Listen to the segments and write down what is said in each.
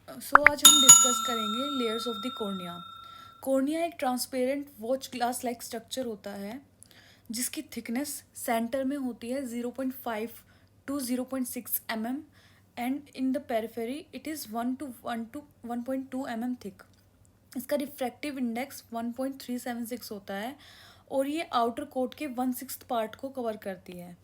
आज हम डिस्कस करेंगे layers of the cornea. Cornea एक transparent watch glass like structure होता है जिसकी थिकनेस सेंटर में होती है 0.5 to 0.6 mm and in the periphery it is 1 to 1.2 mm thick. इसका रिफ्रैक्टिव इंडेक्स 1.376 होता है और ये आउटर कोट के 1/6 पार्ट को कवर करती है।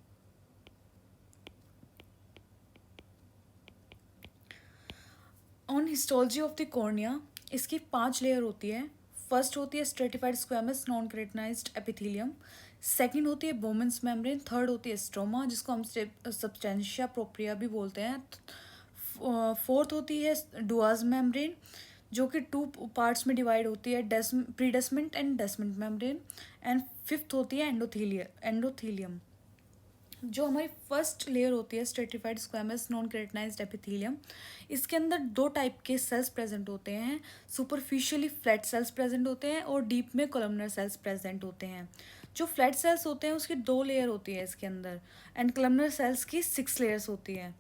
On histology of the cornea इसकी 5 लेयर होती है। फर्स्ट होती है stratified squamous non keratinized epithelium. Second होती है बोमेंस मेम्ब्रेन। थर्ड होती है स्ट्रोमा जिसको हम सब्सटेंशिया प्रोप्रिया भी बोलते हैं। फोर्थ होती है डुआज मेम्ब्रेन जो कि 2 पार्ट्स में डिवाइड होती है, pre Descemet and Descemet membrane. And fifth होती है एंडोथीलियम। जो हमारी फर्स्ट लेयर होती है stratified squamous non keratinized epithelium, इसके अंदर 2 टाइप के सेल्स प्रेजेंट होते हैं। सुपरफिशियली फ्लैट सेल्स प्रेजेंट होते हैं और डीप में कोलमनर सेल्स प्रेजेंट होते हैं। जो फ्लैट सेल्स होते हैं उसकी 2 लेयर होती है इसके अंदर एंड कोलमनर सेल्स की 6 लेयर्स होती है।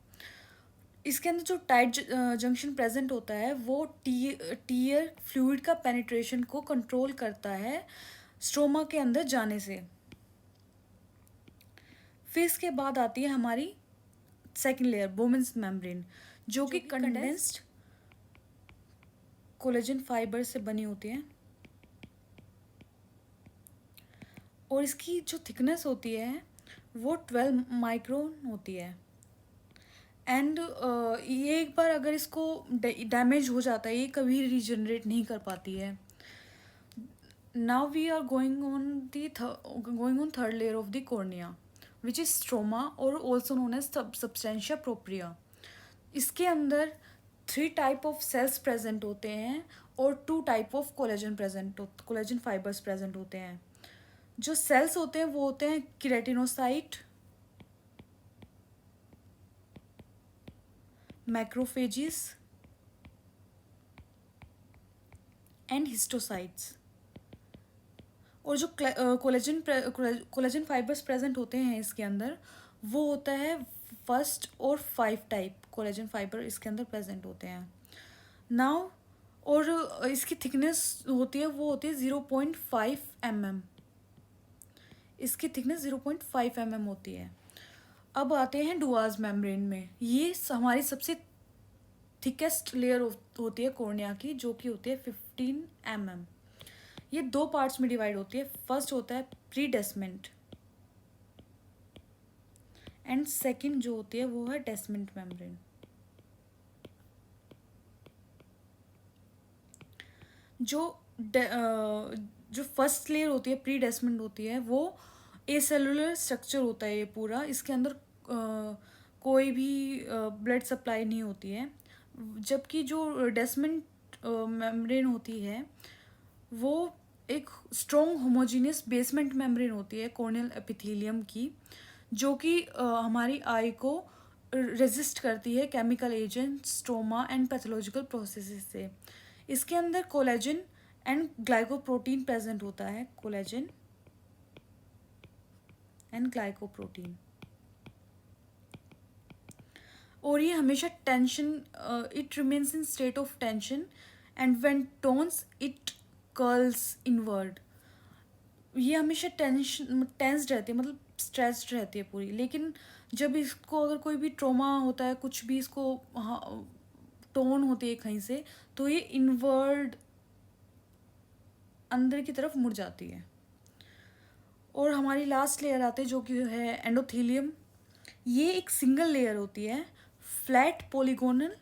इसके अंदर जो टाइट जंक्शन प्रेजेंट होता है वो टीयर फ्लूइड का पेनिट्रेशन को कंट्रोल करता है स्ट्रोमा के अंदर जाने से। फिर इसके बाद आती है हमारी सेकेंड लेयर बोमेंस मेम्ब्रेन जो कि कंडेंस्ड कोलेजन फाइबर से बनी होती है और इसकी जो थिकनेस होती है वो 12 माइक्रोन होती है। एंड ये एक बार अगर इसको डैमेज हो जाता है ये कभी रीजनरेट नहीं कर पाती है। Now we are going on third layer of the cornea which is stroma और also known as substantia propria. इसके अंदर 3 टाइप ऑफ सेल्स प्रेजेंट होते हैं और 2 type of collagen fibres present होते हैं। जो सेल्स होते हैं वो होते हैं केराटिनोसाइट, मैक्रोफेजिस एंड हिस्टोसाइट्स। और जो कोलेजन फाइबर्स प्रेजेंट होते हैं इसके अंदर वो होता है फर्स्ट और 5 टाइप कोलेजन फाइबर इसके अंदर प्रेजेंट होते हैं। नाउ और इसकी थिकनेस होती है वो होती है 0.5 mm। इसकी थिकनेस 0.5 mm होती है। अब आते हैं डुआज मेम्ब्रेन में। ये हमारी सबसे थिकेस्ट लेयर होती है कॉर्निया की जो कि होती है 15 mm। ये 2 पार्ट्स में डिवाइड होती है। फर्स्ट होता है प्रीडेस्मेंट एंड सेकंड जो होती है वो है डेस्मेंट मेम्ब्रेन। जो फर्स्ट लेयर होती है प्रीडेस्मेंट होती है वो एसेलुलर स्ट्रक्चर होता है। ये पूरा इसके अंदर कोई भी ब्लड सप्लाई नहीं होती है। जबकि जो डेस्मेंट मेम्ब्रेन होती है वो एक स्ट्रॉन्ग होमोजीनियस बेसमेंट मेम्ब्रेन होती है कॉर्नियल एपिथेलियम की जो कि हमारी आई को रेजिस्ट करती है chemical agent stroma and pathological processes से। इसके अंदर कोलेजन एंड ग्लाइकोप्रोटीन प्रेजेंट होता है। कोलेजन एंड ग्लाइकोप्रोटीन और ये हमेशा tension it remains in state of tension and when tones it curls inward. ये हमेशा टेंस्ड रहती है, मतलब स्ट्रेस्ड रहती है पूरी। लेकिन जब इसको अगर कोई भी ट्रॉमा होता है, कुछ भी इसको टोन होती है कहीं से, तो ये इनवर्ड अंदर की तरफ मुड़ जाती है। और हमारी लास्ट लेयर आती है जो कि है एंडोथीलियम। ये एक सिंगल लेयर होती है फ्लैट पॉलीगोनल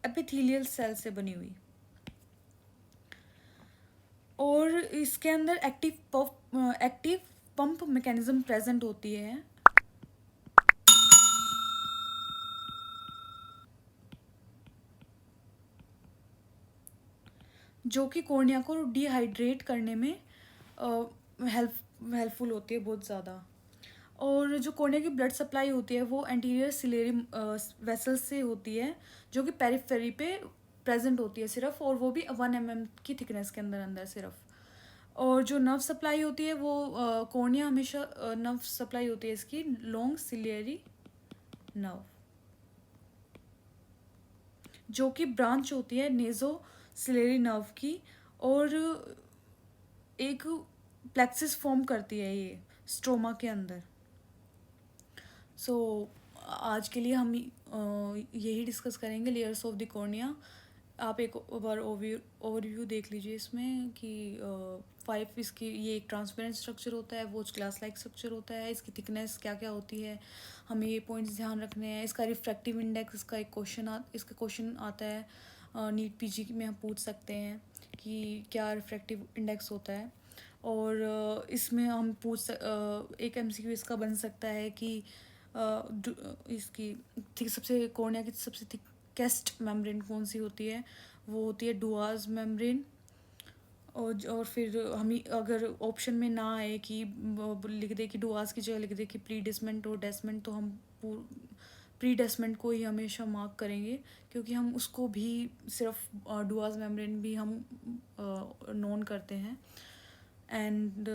एपिथेलियल सेल से बनी हुई और इसके अंदर एक्टिव पंप मैकेनिज्म प्रेजेंट होती है जो कि कॉर्निया को डिहाइड्रेट करने में हेल्पफुल होती है बहुत ज़्यादा। और जो कॉर्निया की ब्लड सप्लाई होती है वो एंटीरियर सिलेरी वेसल से होती है जो कि पेरिफेरी पे प्रेजेंट होती है सिर्फ, और वो भी 1 mm की थिकनेस के अंदर अंदर सिर्फ। और जो नर्व सप्लाई होती है वो कॉर्निया हमेशा नर्व सप्लाई होती है इसकी लॉन्ग सिलियरी नर्व, जो कि ब्रांच होती है नेजो सिलेरी नर्व की, और एक प्लेक्सिस फॉर्म करती है ये स्ट्रोमा के अंदर। सो आज के लिए हम यही डिस्कस करेंगे लेयर्स ऑफ द कॉर्निया। आप एक बार ओवरव्यू देख लीजिए इसमें कि 5 इसकी, ये एक ट्रांसपेरेंट स्ट्रक्चर होता है, वो ग्लास लाइक स्ट्रक्चर होता है, इसकी थिकनेस क्या क्या होती है, हमें ये पॉइंट्स ध्यान रखने हैं। इसका रिफ्रैक्टिव इंडेक्स, इसका एक इसका क्वेश्चन आता है नीट पीजी में, हम पूछ सकते हैं कि क्या रिफ्रैक्टिव इंडेक्स होता है। और इसमें हम एक एमसीक्यू इसका बन सकता है कि इसकी सबसे कॉर्निया की सबसे थिकेस्ट मेम्ब्रेन कौन सी होती है, वो होती है डुआज मेम्ब्रेन। और फिर हम अगर ऑप्शन में ना आए कि लिख दे कि डुआज की जगह लिख दे कि प्री डेसमेंट और डेसमेंट, तो हम प्री डेसमेंट को ही हमेशा मार्क करेंगे, क्योंकि हम उसको भी सिर्फ डुआज मेम्ब्रेन भी हम नोन करते हैं। एंड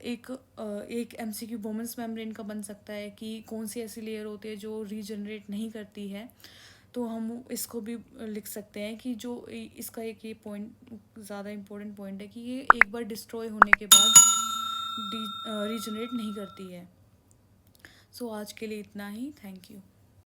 एक एमसीक्यू बोमेंस मेम्ब्रेन का बन सकता है कि कौन सी ऐसी लेयर होती है जो रीजनरेट नहीं करती है, तो हम इसको भी लिख सकते हैं कि जो इसका एक ये पॉइंट ज़्यादा इम्पोर्टेंट पॉइंट है कि ये एक बार डिस्ट्रॉय होने के बाद रीजनरेट नहीं करती है। सो आज के लिए इतना ही, थैंक यू।